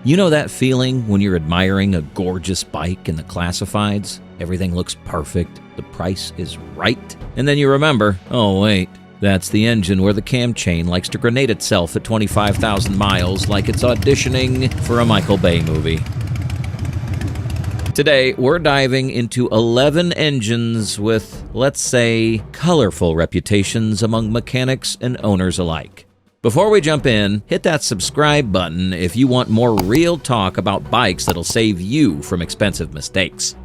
You know that feeling when you're admiring a gorgeous bike in the classifieds? Everything looks perfect, the price is right, and then you remember, oh wait, that's the engine where the cam chain likes to grenade itself at 25,000 miles like it's auditioning for a Michael Bay movie. Today, we're diving into 11 engines with, let's say, colorful reputations among mechanics and owners alike. Before we jump in, hit that subscribe button if you want more real talk about bikes that'll save you from expensive mistakes.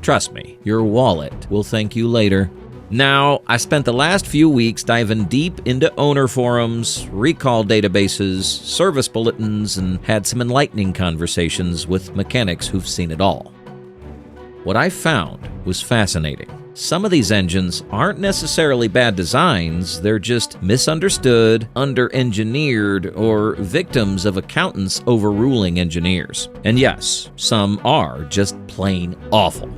Trust me, your wallet will thank you later. Now, I spent the last few weeks diving deep into owner forums, recall databases, service bulletins, and had some enlightening conversations with mechanics who've seen it all. What I found was fascinating. Some of these engines aren't necessarily bad designs, they're just misunderstood, under-engineered, or victims of accountants overruling engineers. And yes, some are just plain awful.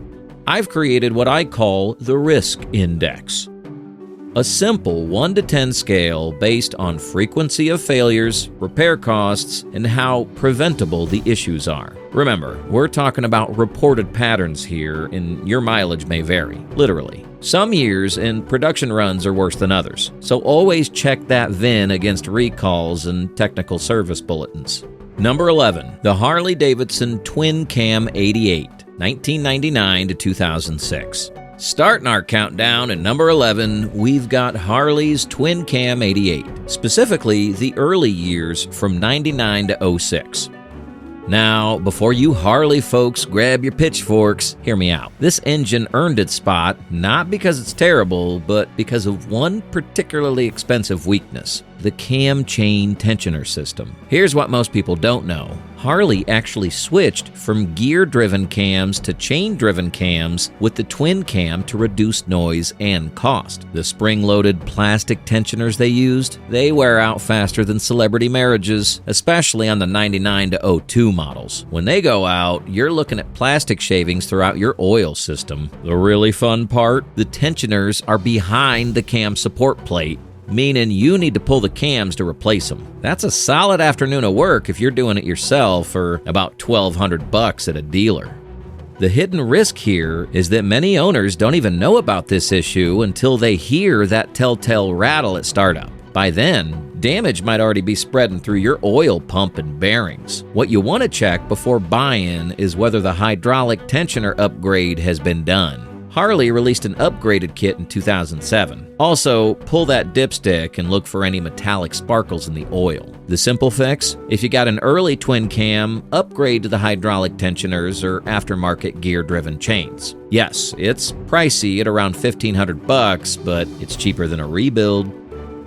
I've created what I call the Risk Index. A simple 1 to 10 scale based on frequency of failures, repair costs, and how preventable the issues are. Remember, we're talking about reported patterns here, and your mileage may vary, literally. Some years and production runs are worse than others, so always check that VIN against recalls and technical service bulletins. Number 11, the Harley-Davidson Twin Cam 88. 1999 to 2006. Starting our countdown at number 11, we've got Harley's Twin Cam 88, specifically the early years from 99 to 06. Now, before you Harley folks grab your pitchforks, hear me out. This engine earned its spot not because it's terrible, but because of one particularly expensive weakness: the cam chain tensioner system. Here's what most people don't know. Harley actually switched from gear-driven cams to chain-driven cams with the twin cam to reduce noise and cost. The spring-loaded plastic tensioners they used, they wear out faster than celebrity marriages, especially on the 99 to 02 models. When they go out, you're looking at plastic shavings throughout your oil system. The really fun part? The tensioners are behind the cam support plate, meaning you need to pull the cams to replace them. That's a solid afternoon of work if you're doing it yourself for about $1,200 at a dealer. The hidden risk here is that many owners don't even know about this issue until they hear that telltale rattle at startup. By then, damage might already be spreading through your oil pump and bearings. What you want to check before buying is whether the hydraulic tensioner upgrade has been done. Harley released an upgraded kit in 2007. Also, pull that dipstick and look for any metallic sparkles in the oil. The simple fix? If you got an early twin cam, upgrade to the hydraulic tensioners or aftermarket gear-driven chains. Yes, it's pricey at around $1,500, but it's cheaper than a rebuild.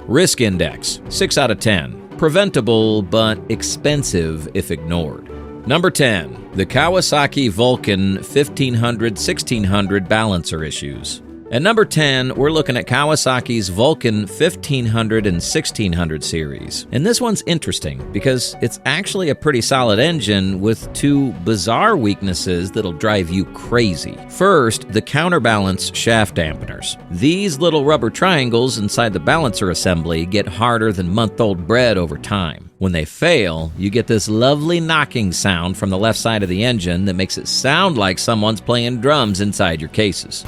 Risk Index, 6 out of 10. Preventable, but expensive if ignored. Number 10, the Kawasaki Vulcan 1500-1600 balancer issues. At number 10, we're looking at Kawasaki's Vulcan 1500 and 1600 series. And this one's interesting because it's actually a pretty solid engine with two bizarre weaknesses that'll drive you crazy. First, the counterbalance shaft dampeners. These little rubber triangles inside the balancer assembly get harder than month-old bread over time. When they fail, you get this lovely knocking sound from the left side of the engine that makes it sound like someone's playing drums inside your cases.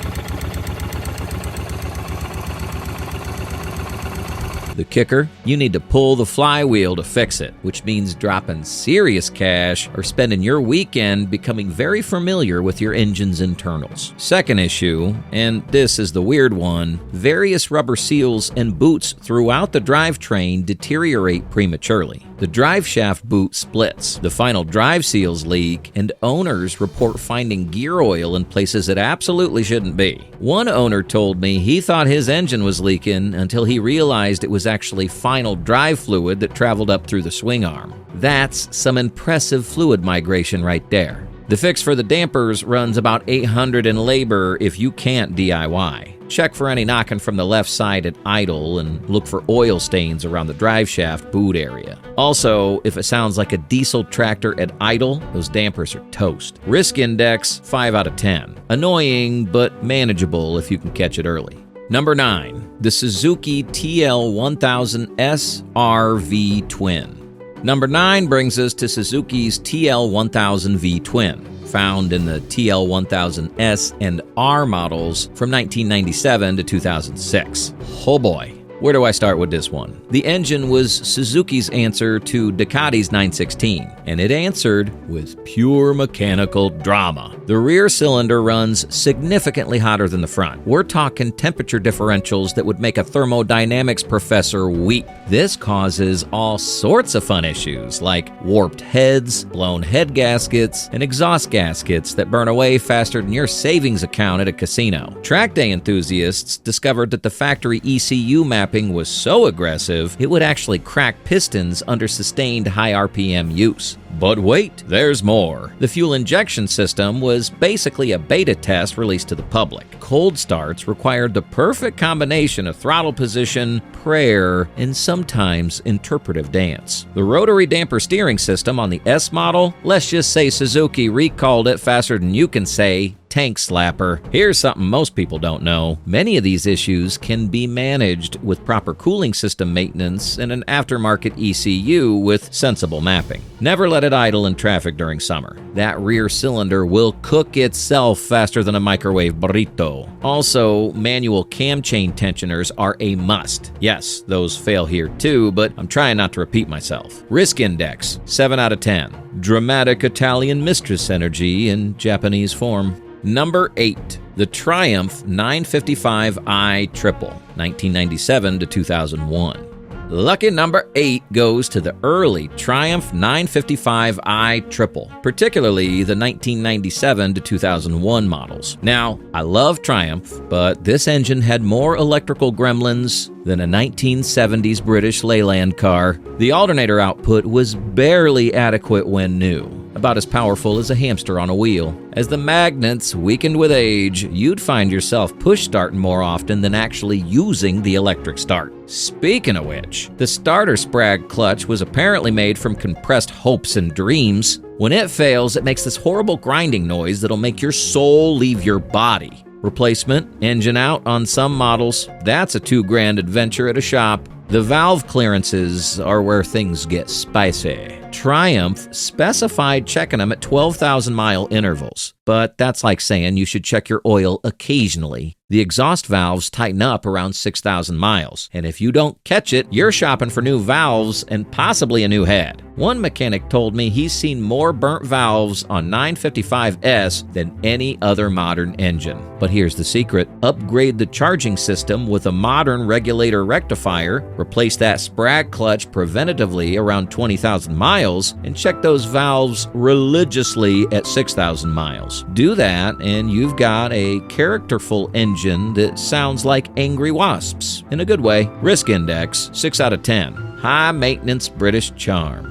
The kicker? You need to pull the flywheel to fix it, which means dropping serious cash or spending your weekend becoming very familiar with your engine's internals. Second issue, and this is the weird one, various rubber seals and boots throughout the drivetrain deteriorate prematurely. The drive shaft boot splits, the final drive seals leak, and owners report finding gear oil in places it absolutely shouldn't be. One owner told me he thought his engine was leaking until he realized it was actually final drive fluid that traveled up through the swing arm. That's some impressive fluid migration right there. The fix for the dampers runs about $800 in labor if you can't DIY. Check for any knocking from the left side at idle and look for oil stains around the drive shaft boot area. Also, if it sounds like a diesel tractor at idle, those dampers are toast. Risk Index, 5 out of 10. Annoying, but manageable if you can catch it early. Number 9, the Suzuki TL1000S RV Twin. Number 9 brings us to Suzuki's TL1000V Twin, found in the TL1000S and R models from 1997 to 2006. Oh boy. Where do I start with this one? The engine was Suzuki's answer to Ducati's 916, and it answered with pure mechanical drama. The rear cylinder runs significantly hotter than the front. We're talking temperature differentials that would make a thermodynamics professor weep. This causes all sorts of fun issues, like warped heads, blown head gaskets, and exhaust gaskets that burn away faster than your savings account at a casino. Track day enthusiasts discovered that the factory ECU mapping was so aggressive, it would actually crack pistons under sustained high RPM use. But wait, there's more. The fuel injection system was basically a beta test released to the public. Cold starts required the perfect combination of throttle position, prayer, and sometimes interpretive dance. The rotary damper steering system on the S model, let's just say Suzuki recalled it faster than you can say tank slapper. Here's something most people don't know. Many of these issues can be managed with proper cooling system maintenance and an aftermarket ECU with sensible mapping. Never let it idle in traffic during summer. That rear cylinder will cook itself faster than a microwave burrito. Also, manual cam chain tensioners are a must. Yes, those fail here too, but I'm trying not to repeat myself. Risk index, 7 out of 10. Dramatic Italian mistress energy in Japanese form. Number 8, the Triumph 955i Triple, 1997 to 2001. Lucky number 8 goes to the early Triumph 955i Triple, particularly the 1997 to 2001 models. Now, I love Triumph, but this engine had more electrical gremlins than a 1970s British Leyland car. The alternator output was barely adequate when new, about as powerful as a hamster on a wheel. As the magnets weakened with age, you'd find yourself push-starting more often than actually using the electric start. Speaking of which, the starter sprag clutch was apparently made from compressed hopes and dreams. When it fails, it makes this horrible grinding noise that'll make your soul leave your body. Replacement, engine out on some models, that's a $2,000 adventure at a shop. The valve clearances are where things get spicy. Triumph specified checking them at 12,000-mile intervals, but that's like saying you should check your oil occasionally. The exhaust valves tighten up around 6,000 miles, and if you don't catch it, you're shopping for new valves and possibly a new head. One mechanic told me he's seen more burnt valves on 955S than any other modern engine. But here's the secret. Upgrade the charging system with a modern regulator rectifier, replace that sprag clutch preventatively around 20,000 miles, and check those valves religiously at 6,000 miles. Do that, and you've got a characterful engine that sounds like angry wasps, in a good way. Risk index, 6 out of 10. High maintenance British charm.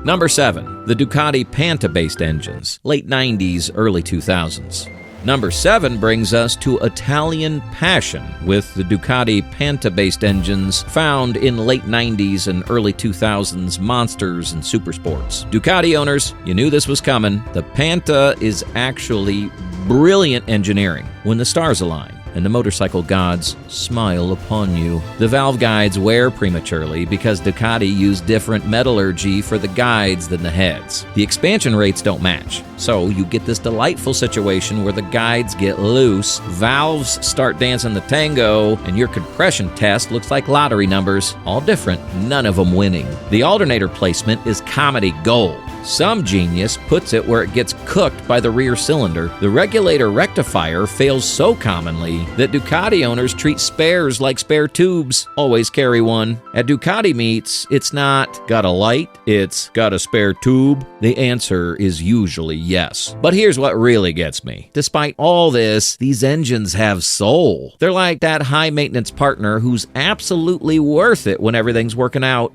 Number 7, the Ducati Pantah-based engines, late 90s, early 2000s. Number 7 brings us to Italian passion with the Ducati Pantah-based engines found in late 90s and early 2000s monsters and supersports. Ducati owners, you knew this was coming. The Pantah is actually brilliant engineering when the stars align and the motorcycle gods smile upon you. The valve guides wear prematurely because Ducati used different metallurgy for the guides than the heads. The expansion rates don't match, so you get this delightful situation where the guides get loose, valves start dancing the tango, and your compression test looks like lottery numbers, all different, none of them winning. The alternator placement is comedy gold. Some genius puts it where it gets cooked by the rear cylinder. The regulator rectifier fails so commonly that Ducati owners treat spares like spare tubes. Always carry one. At Ducati meets, it's not got a light, it's got a spare tube. The answer is usually yes. But here's what really gets me. Despite all this, these engines have soul. They're like that high-maintenance partner who's absolutely worth it when everything's working out.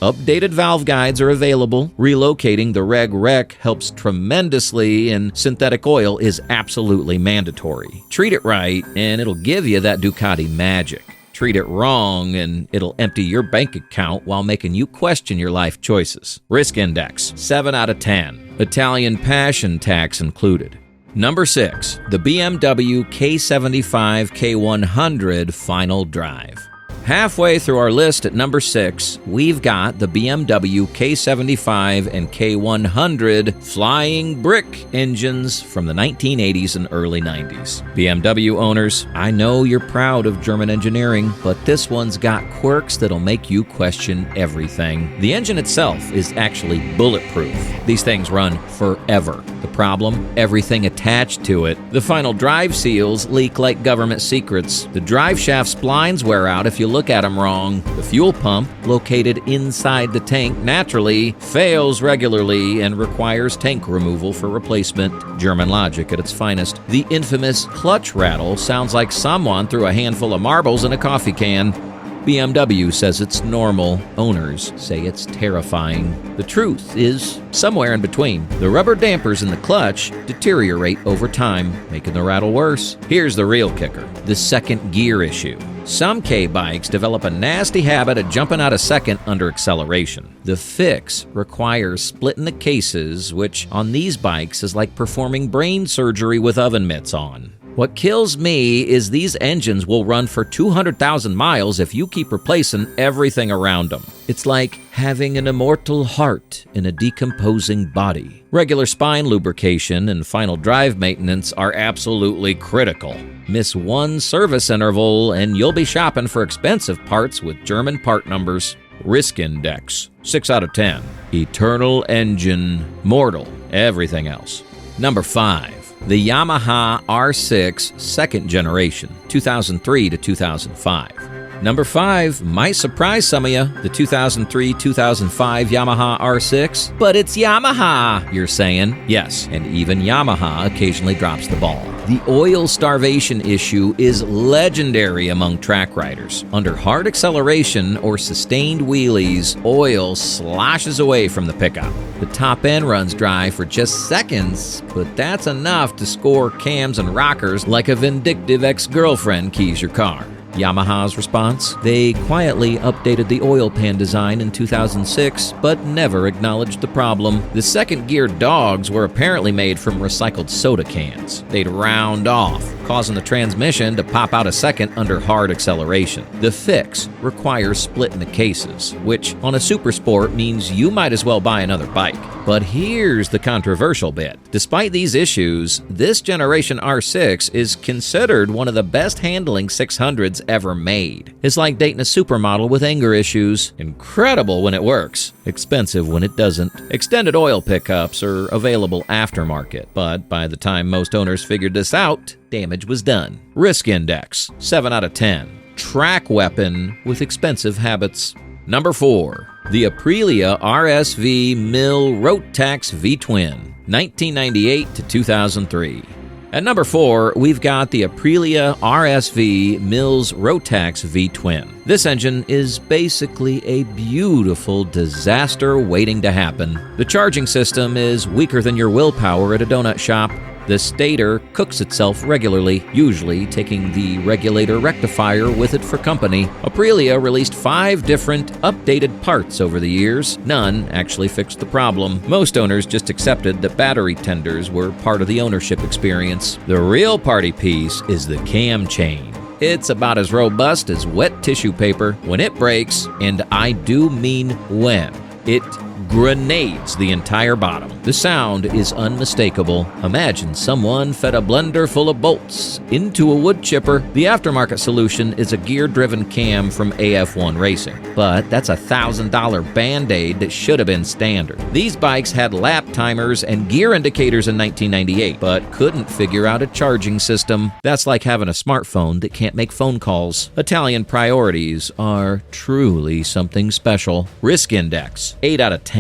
Updated valve guides are available. Relocating the reg rec helps tremendously, and synthetic oil is absolutely mandatory. Treat it right, and it'll give you that Ducati magic. Treat it wrong, and it'll empty your bank account while making you question your life choices. Risk index, 7 out of 10. Italian passion tax included. Number 6, the BMW K75 K100 Final Drive. Halfway through our list at number 6, we've got the BMW K75 and K100 flying brick engines from the 1980s and early 90s. BMW owners, I know you're proud of German engineering, but this one's got quirks that'll make you question everything. The engine itself is actually bulletproof. These things run forever. The problem? Everything attached to it. The final drive seals leak like government secrets. The drive shaft splines wear out if you look at them wrong. The fuel pump, located inside the tank, naturally fails regularly and requires tank removal for replacement. German logic at its finest. The infamous clutch rattle sounds like someone threw a handful of marbles in a coffee can. BMW says it's normal. Owners say it's terrifying. The truth is somewhere in between. The rubber dampers in the clutch deteriorate over time, making the rattle worse. Here's the real kicker: the second gear issue. Some K-bikes develop a nasty habit of jumping out of second under acceleration. The fix requires splitting the cases, which on these bikes is like performing brain surgery with oven mitts on. What kills me is these engines will run for 200,000 miles if you keep replacing everything around them. It's like having an immortal heart in a decomposing body. Regular spine lubrication and final drive maintenance are absolutely critical. Miss one service interval and you'll be shopping for expensive parts with German part numbers. Risk index, 6 out of 10. Eternal engine, mortal, everything else. Number 5. The Yamaha R6 second generation, 2003 to 2005. Number 5 might surprise some of you, the 2003-2005 Yamaha R6, but it's Yamaha, you're saying. Yes, and even Yamaha occasionally drops the ball. The oil starvation issue is legendary among track riders. Under hard acceleration or sustained wheelies, oil sloshes away from the pickup. The top end runs dry for just seconds, but that's enough to score cams and rockers like a vindictive ex-girlfriend keys your car. Yamaha's response? They quietly updated the oil pan design in 2006, but never acknowledged the problem. The second-gear dogs were apparently made from recycled soda cans. They'd round off, causing the transmission to pop out a second under hard acceleration. The fix requires splitting the cases, which on a super sport means you might as well buy another bike. But here's the controversial bit. Despite these issues, this generation R6 is considered one of the best handling 600s ever made. It's like dating a supermodel with anger issues. Incredible when it works, expensive when it doesn't. Extended oil pickups are available aftermarket, but by the time most owners figured this out, damage was done. Risk index, 7 out of 10. Track weapon with expensive habits. Number 4. The Aprilia RSV Mille Rotax V-Twin, 1998 to 2003. At number 4, we've got the Aprilia RSV Mille's Rotax V-Twin. This engine is basically a beautiful disaster waiting to happen. The charging system is weaker than your willpower at a donut shop. The stator cooks itself regularly, usually taking the regulator rectifier with it for company. Aprilia released 5 different updated parts over the years. None actually fixed the problem. Most owners just accepted that battery tenders were part of the ownership experience. The real party piece is the cam chain. It's about as robust as wet tissue paper. When it breaks, and I do mean when, it grenades the entire bottom. The sound is unmistakable. Imagine someone fed a blender full of bolts into a wood chipper. The aftermarket solution is a gear-driven cam from AF1 Racing, but that's a $1,000 Band-Aid that should have been standard. These bikes had lap timers and gear indicators in 1998, but couldn't figure out a charging system. That's like having a smartphone that can't make phone calls. Italian priorities are truly something special. Risk index, 8 out of 10.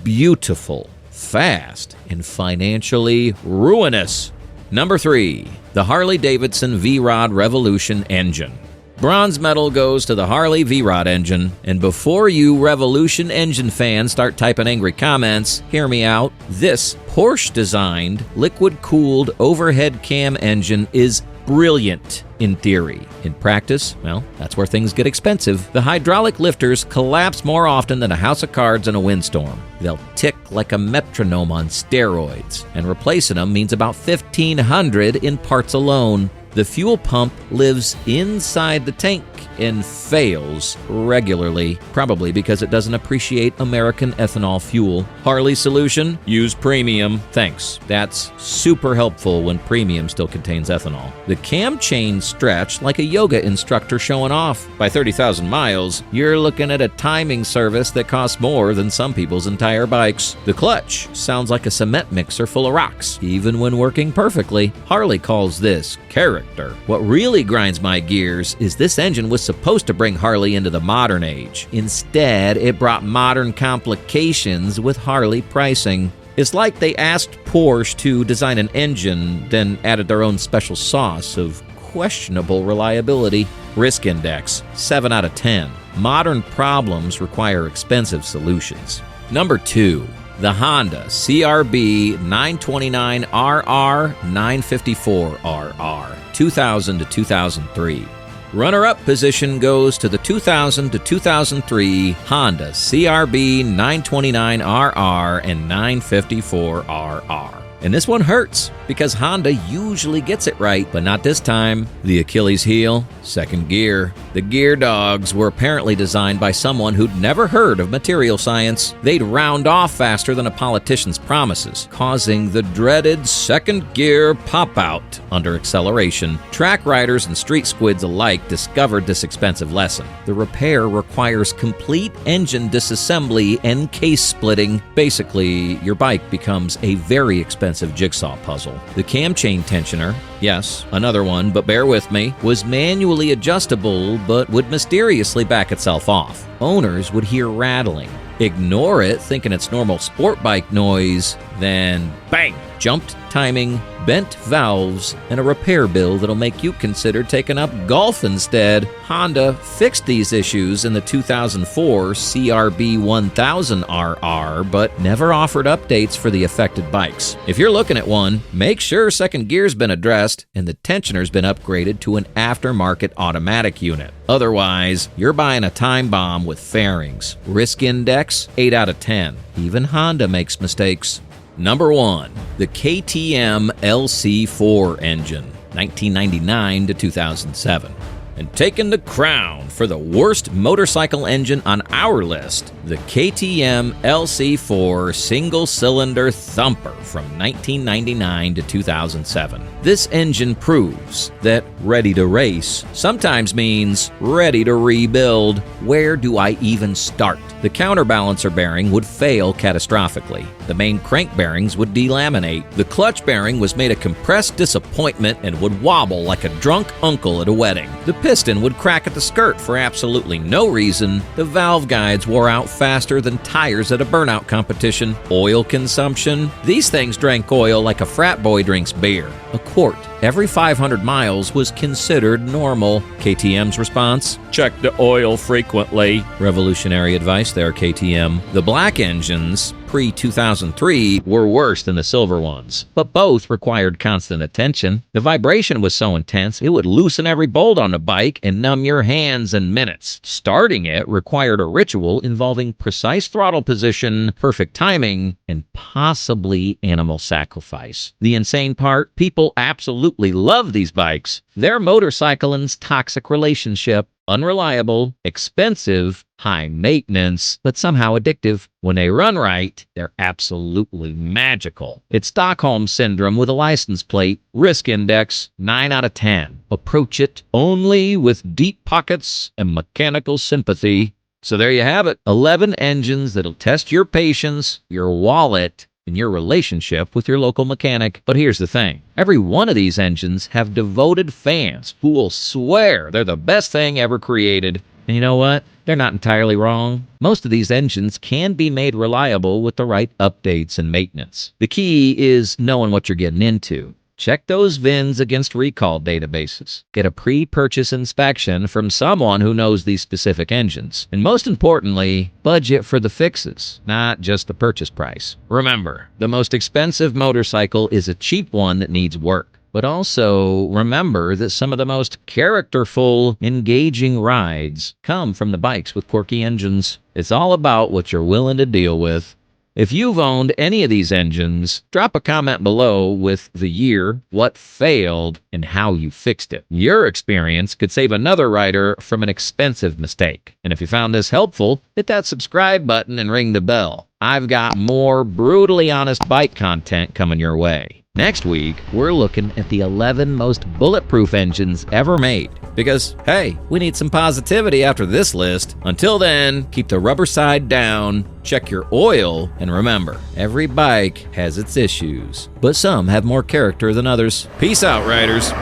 Beautiful, fast, and financially ruinous. Number 3, the Harley-Davidson V-Rod Revolution engine. Bronze medal goes to the Harley V-Rod engine, and before you Revolution engine fans start typing angry comments, hear me out. This Porsche-designed, liquid-cooled overhead cam engine is brilliant in theory. In practice, well, that's where things get expensive. The hydraulic lifters collapse more often than a house of cards in a windstorm. They'll tick like a metronome on steroids, and replacing them means about $1,500 in parts alone. The fuel pump lives inside the tank and fails regularly, probably because it doesn't appreciate American ethanol fuel. Harley solution? Use premium. Thanks. That's super helpful when premium still contains ethanol. The cam chain stretch like a yoga instructor showing off. By 30,000 miles, you're looking at a timing service that costs more than some people's entire bikes. The clutch sounds like a cement mixer full of rocks, even when working perfectly. Harley calls this character. What really grinds my gears is this engine was supposed to bring Harley into the modern age. Instead, it brought modern complications with Harley pricing. It's like they asked Porsche to design an engine, then added their own special sauce of questionable reliability. Risk index, 7 out of 10. Modern problems require expensive solutions. Number 2. The Honda CRB 929RR 954RR, 2000 to 2003. Runner-up position goes to the 2000 to 2003 Honda CRB 929RR and 954RR. And this one hurts because Honda usually gets it right, but not this time. The Achilles heel, second gear. The gear dogs were apparently designed by someone who'd never heard of material science. They'd round off faster than a politician's promises, causing the dreaded second gear pop-out under acceleration. Track riders and street squids alike discovered this expensive lesson. The repair requires complete engine disassembly and case splitting. Basically, your bike becomes a very expensive jigsaw puzzle. The cam chain tensioner, yes, another one, but bear with me, was manually adjustable but would mysteriously back itself off. Owners would hear rattling, ignore it thinking it's normal sport bike noise, then bang, jumped timing, bent valves, and a repair bill that'll make you consider taking up golf instead. Honda fixed these issues in the 2004 CRB 1000RR, but never offered updates for the affected bikes. If you're looking at one, make sure second gear's been addressed and the tensioner's been upgraded to an aftermarket automatic unit. Otherwise, you're buying a time bomb with fairings. Risk index, 8 out of 10. Even Honda makes mistakes. Number 1. The KTM LC4 engine, 1999 to 2007. And taking the crown for the worst motorcycle engine on our list, the KTM LC4 single-cylinder thumper from 1999 to 2007. This engine proves that ready to race sometimes means ready to rebuild. Where do I even start? The counterbalancer bearing would fail catastrophically. The main crank bearings would delaminate. The clutch bearing was made a compressed disappointment and would wobble like a drunk uncle at a wedding. The piston would crack at the skirt for absolutely no reason. The valve guides wore out faster than tires at a burnout competition. Oil consumption? These things drank oil like a frat boy drinks beer. A quart every 500 miles was considered normal. KTM's response? Check the oil frequently. Revolutionary advice there, KTM. The black engines, pre-2003, were worse than the silver ones, but both required constant attention. The vibration was so intense, it would loosen every bolt on the bike and numb your hands in minutes. Starting it required a ritual involving precise throttle position, perfect timing, and possibly animal sacrifice. The insane part? People absolutely love these bikes. They're motorcycling's toxic relationship. Unreliable, expensive, high maintenance, but somehow addictive. When they run right, they're absolutely magical. It's Stockholm Syndrome with a license plate. Risk index, 9 out of 10. Approach it only with deep pockets and mechanical sympathy. So there you have it. 11 engines that'll test your patience, your wallet, and your relationship with your local mechanic. But here's the thing. Every one of these engines have devoted fans who will swear they're the best thing ever created. And you know what? They're not entirely wrong. Most of these engines can be made reliable with the right updates and maintenance. The key is knowing what you're getting into. Check those VINs against recall databases. Get a pre-purchase inspection from someone who knows these specific engines. And most importantly, budget for the fixes, not just the purchase price. Remember, the most expensive motorcycle is a cheap one that needs work. But also remember that some of the most characterful, engaging rides come from the bikes with quirky engines. It's all about what you're willing to deal with. If you've owned any of these engines, drop a comment below with the year, what failed, and how you fixed it. Your experience could save another rider from an expensive mistake. And if you found this helpful, hit that subscribe button and ring the bell. I've got more brutally honest bike content coming your way. Next week, we're looking at the 11 most bulletproof engines ever made. Because, hey, we need some positivity after this list. Until then, keep the rubber side down, check your oil, and remember, every bike has its issues, but some have more character than others. Peace out, riders.